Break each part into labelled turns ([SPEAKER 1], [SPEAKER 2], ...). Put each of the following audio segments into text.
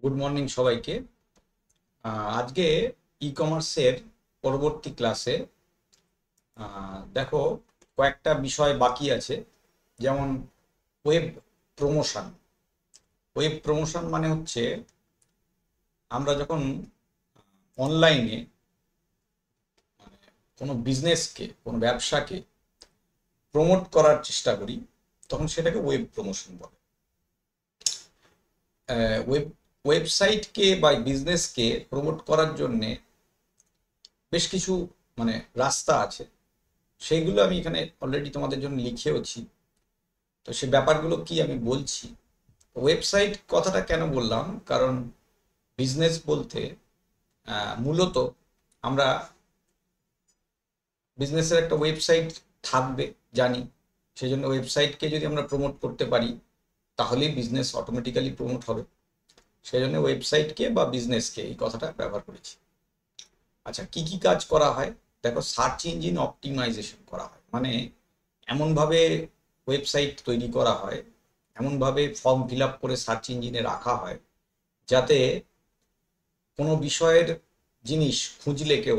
[SPEAKER 1] Good morning সবাইকে। আজকে ই কমার্সের পরবর্তী ক্লাসে দেখো কয়েকটা বিষয় বাকি আছে, যেমন ওয়েব প্রমোশন। ওয়েব প্রমোশন মানে হচ্ছে আমরা যখন অনলাইনে কোনো বিজনেসকে, কোনো ব্যবসাকে প্রমোট করার চেষ্টা করি, তখন সেটাকে ওয়েব প্রমোশন বলে। ওয়েব ওয়েবসাইটকে বা বিজনেসকে প্রমোট করার জন্যে বেশ কিছু রাস্তা আছে, সেইগুলো আমি এখানে অলরেডি তোমাদের জন্য লিখেওছি। তো সে ব্যাপারগুলো কি আমি বলছি। ওয়েবসাইট কথাটা কেন বললাম, কারণ বিজনেস বলতে মূলত আমরা বিজনেসের একটা ওয়েবসাইট থাকবে জানি, সেই জন্য ওয়েবসাইটকে যদি আমরা প্রমোট করতে পারি তাহলেই বিজনেস অটোমেটিক্যালি প্রমোট হবে। সেই জন্য ওয়েবসাইটকে বা বিজনেসকে এই কথাটা ব্যবহার করেছি। আচ্ছা, কি কি কাজ করা হয় দেখো। সার্চ ইঞ্জিন অপটিমাইজেশন করা হয়, মানে এমনভাবে ওয়েবসাইট তৈরি করা হয়, এমনভাবে ফর্ম ফিল আপ করে সার্চ ইঞ্জিনে রাখা হয় যাতে কোনো বিষয়ের জিনিস খুঁজলে কেউ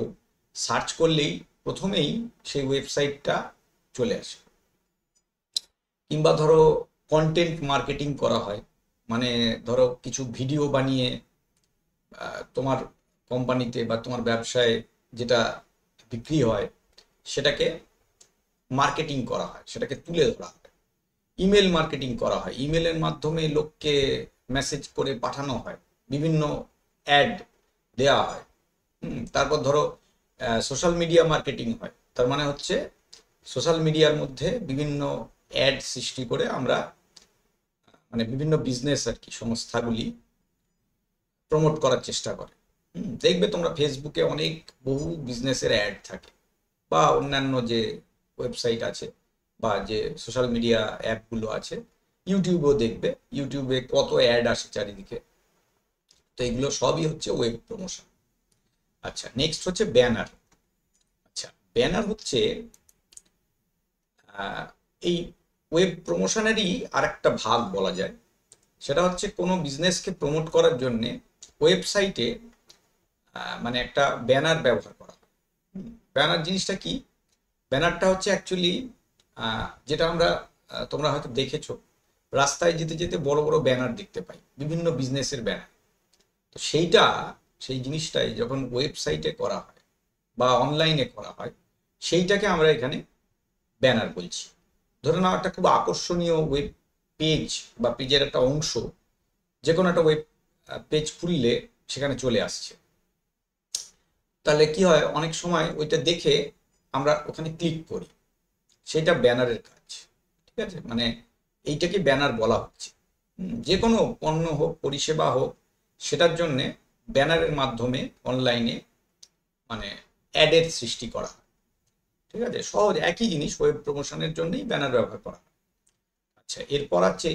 [SPEAKER 1] সার্চ করলেই প্রথমেই সেই ওয়েবসাইটটা চলে আসে। কিংবা ধরো কন্টেন্ট মার্কেটিং করা হয়, মানে ধরো কিছু ভিডিও বানিয়ে তোমার কোম্পানিতে বা তোমার ব্যবসায় যেটা বিক্রি হয় সেটাকে মার্কেটিং করা হয়, সেটাকে তুলে ধরা হয়। ইমেল মার্কেটিং করা হয়, ইমেলের মাধ্যমে লোককে মেসেজ করে পাঠানো হয়, বিভিন্ন অ্যাড দেওয়া হয়। তারপর ধরো সোশ্যাল মিডিয়া মার্কেটিং হয়, তার মানে হচ্ছে সোশ্যাল মিডিয়ার মধ্যে বিভিন্ন অ্যাড সৃষ্টি করে আমরা বিভিন্ন বিজনেস আর কি সংস্থাগুলি প্রমোট করার চেষ্টা করে। দেখবে তোমরা ফেসবুকে অনেক বহু বিজনেসের অ্যাড থাকে, বা অন্যান্য যে ওয়েবসাইট আছে বা যে সোশ্যাল মিডিয়া অ্যাপগুলো আছে, ইউটিউবেও দেখবে, ইউটিউবে কত অ্যাড আসে চারিদিকে। তো এগুলো সবই হচ্ছে ওয়েব প্রমোশন। আচ্ছা, নেক্সট হচ্ছে ব্যানার। আচ্ছা, ব্যানার হচ্ছে এই ওয়েব প্রমোশনেরই আরেকটা ভাগ বলা যায়। সেটা হচ্ছে কোনো বিজনেসকে প্রমোট করার জন্যে ওয়েবসাইটে একটা ব্যানার ব্যবহার করা। ব্যানার জিনিসটা কি? ব্যানারটা হচ্ছে অ্যাকচুয়ালি যেটা আমরা তোমরা হয়তো দেখেছো, রাস্তায় যেতে যেতে বড় বড় ব্যানার দেখতে পাই, বিভিন্ন বিজনেসের ব্যানার। তো সেই জিনিসটাই যখন ওয়েবসাইটে করা হয় বা অনলাইনে করা হয়, সেইটাকে আমরা এখানে ব্যানার বলছি। ধরে নাও একটা খুব আকর্ষণীয় ওয়েব পেজ বা পেজের একটা অংশ যে কোনো একটা ওয়েব পেজ খুললে সেখানে চলে আসছে, তাহলে কি হয়, অনেক সময় ওইটা দেখে আমরা ওখানে ক্লিক করি, সেটা ব্যানারের কাজ। ঠিক আছে, এইটাকে ব্যানার বলা হচ্ছে। যে কোনো পণ্য হোক, পরিষেবা হোক, সেটার জন্যে ব্যানারের মাধ্যমে অনলাইনে অ্যাডের সৃষ্টি করা হয়। ঠিক আছে, সহজ একই জিনিস, ওয়েব প্রমোশনের জন্যই ব্যানার ব্যবহার করা হয়। আচ্ছা, এরপর আছে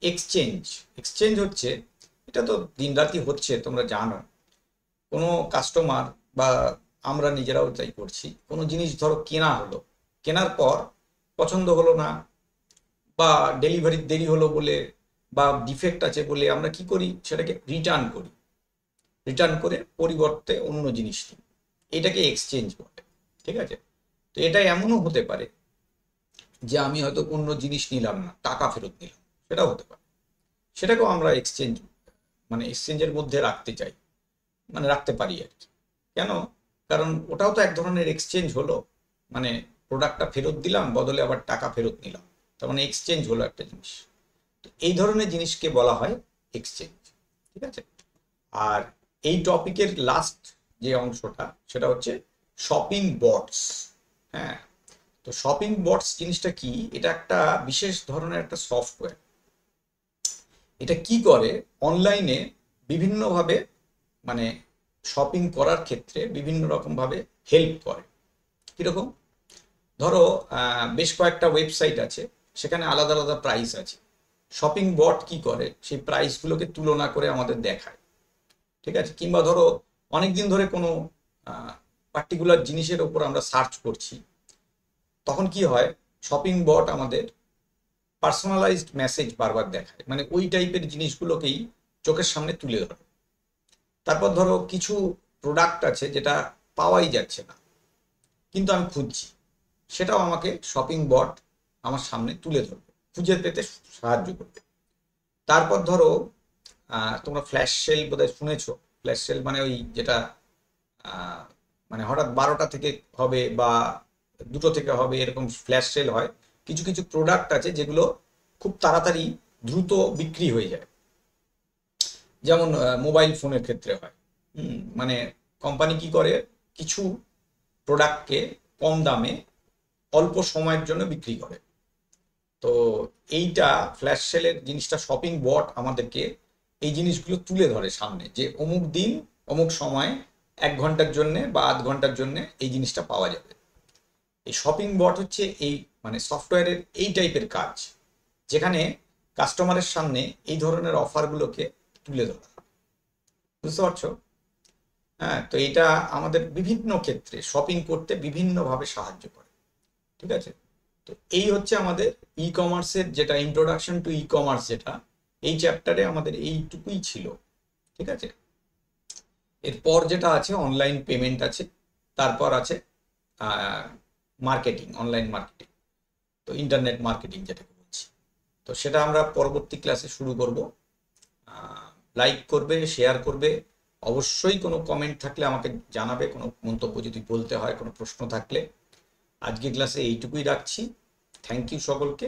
[SPEAKER 1] এক্সচেঞ্জ। এক্সচেঞ্জ হচ্ছে, এটা তো দিনরাতি হচ্ছে তোমরা জানো, কোনো কাস্টমার বা আমরা নিজেরাও তাই করছি, কোনো জিনিস ধরো কেনা হলো, কেনার পর পছন্দ হলো না বা ডেলিভারির দেরি হলো বলে বা ডিফেক্ট আছে বলে আমরা কি করি, সেটাকে রিটার্ন করি, রিটার্ন করে পরিবর্তে অন্য জিনিস নিই। এটাকে এক্সচেঞ্জ বলে। ঠিক আছে, তো এটা এমনও হতে পারে যে আমি হয়তো অন্য জিনিস নিলাম না, টাকা ফেরত নিলাম, সেটাও হতে পারে। সেটাকেও আমরা এক্সচেঞ্জ এক্সচেঞ্জের মধ্যে রাখতে চাই, রাখতে পারি আর কি। কেন? কারণ ওটাও তো এক ধরনের এক্সচেঞ্জ হলো, মানে প্রোডাক্টটা ফেরত দিলাম, বদলে আবার টাকা ফেরত নিলাম, তার মানে এক্সচেঞ্জ হলো একটা জিনিস। তো এই ধরনের জিনিসকে বলা হয় এক্সচেঞ্জ। ঠিক আছে, আর এই টপিকের লাস্ট যে অংশটা সেটা হচ্ছে শপিং বটস। হ্যাঁ, তো শপিং বটস জিনিসটা কি? এটা একটা বিশেষ ধরনের একটা সফটওয়্যার। এটা কি করে, অনলাইনে বিভিন্নভাবে মানে শপিং করার ক্ষেত্রে বিভিন্ন রকম ভাবে হেল্প করে। কিরকম? ধরো বেশ কয়েকটা ওয়েবসাইট আছে, সেখানে আলাদা আলাদা প্রাইস আছে। শপিং বট কি করে, সেই প্রাইসগুলোকে তুলনা করে আমাদের দেখায়। ঠিক আছে, কিংবা ধরো অনেকদিন ধরে কোনো পার্টিকুলার জিনিসের ওপর আমরা সার্চ করছি, তখন কি হয়, শপিং বট আমাদের পার্সোনালাইজড মেসেজ বারবার দেখায়, ওই টাইপের জিনিসগুলোকেই চোখের সামনে তুলে ধরে। তারপর ধরো কিছু প্রোডাক্ট আছে যেটা পাওয়াই যাচ্ছে না, কিন্তু আমি খুঁজছি, সেটাও আমাকে শপিং বট আমার সামনে তুলে ধরবে, খুঁজে পেতে সাহায্য করবে। তারপর ধরো তোমরা ফ্ল্যাশ সেল বোধহয় শুনেছো। ফ্ল্যাশ সেল মানে ওই যেটা আহ, মানে হঠাৎ 12টা থেকে হবে বা 2টো থেকে হবে, এরকম ফ্ল্যাশ সেল হয়। কিছু কিছু প্রোডাক্ট আছে যেগুলো খুব তাড়াতাড়ি দ্রুত বিক্রি হয়ে যায়, যেমন মোবাইল ফোনের ক্ষেত্রে হয়। মানে কোম্পানি কি করে, কিছু প্রোডাক্টকে কম দামে অল্প সময়ের জন্য বিক্রি করে। তো এইটা ফ্ল্যাশ সেলের জিনিসটা, শপিং বট আমাদেরকে এই জিনিসগুলো তুলে ধরে সামনে, যে অমুক দিন অমুক সময় 1 ঘন্টার জন্য বা আধ ঘন্টার জন্য এই জিনিসটা পাওয়া যাবে। এই শপিং বট হচ্ছে এই মানে সফটওয়্যারের এই টাইপের কাজ, যেখানে কাস্টমারের সামনে এই ধরনের অফারগুলোকে তুলে ধরা। বুঝতে পারছো? হ্যাঁ, তো এটা আমাদের বিভিন্ন ক্ষেত্রে শপিং করতে বিভিন্নভাবে সাহায্য করে। ঠিক আছে? তো এই হচ্ছে আমাদের ই কমার্সের যেটা ইন্ট্রোডাকশন টু ই কমার্স, যেটা এই চ্যাপ্টারে আমাদের এইটুকুই ছিল। ঠিক আছে? এরপর যেটা আছে অনলাইন পেমেন্ট আছে, তারপর আছে মার্কেটিং, অনলাইন মার্কেটিং, তো ইন্টারনেট মার্কেটিং যেটাকে বলছি। তো সেটা আমরা পরবর্তী ক্লাসে শুরু করব। লাইক করবে, শেয়ার করবে, অবশ্যই কোনো কমেন্ট থাকলে আমাকে জানাবে, কোনো মন্তব্য যদি বলতে হয়, কোনো প্রশ্ন থাকলে। আজকে ক্লাসে এইটুকুই রাখছি। থ্যাংক ইউ সকলকে।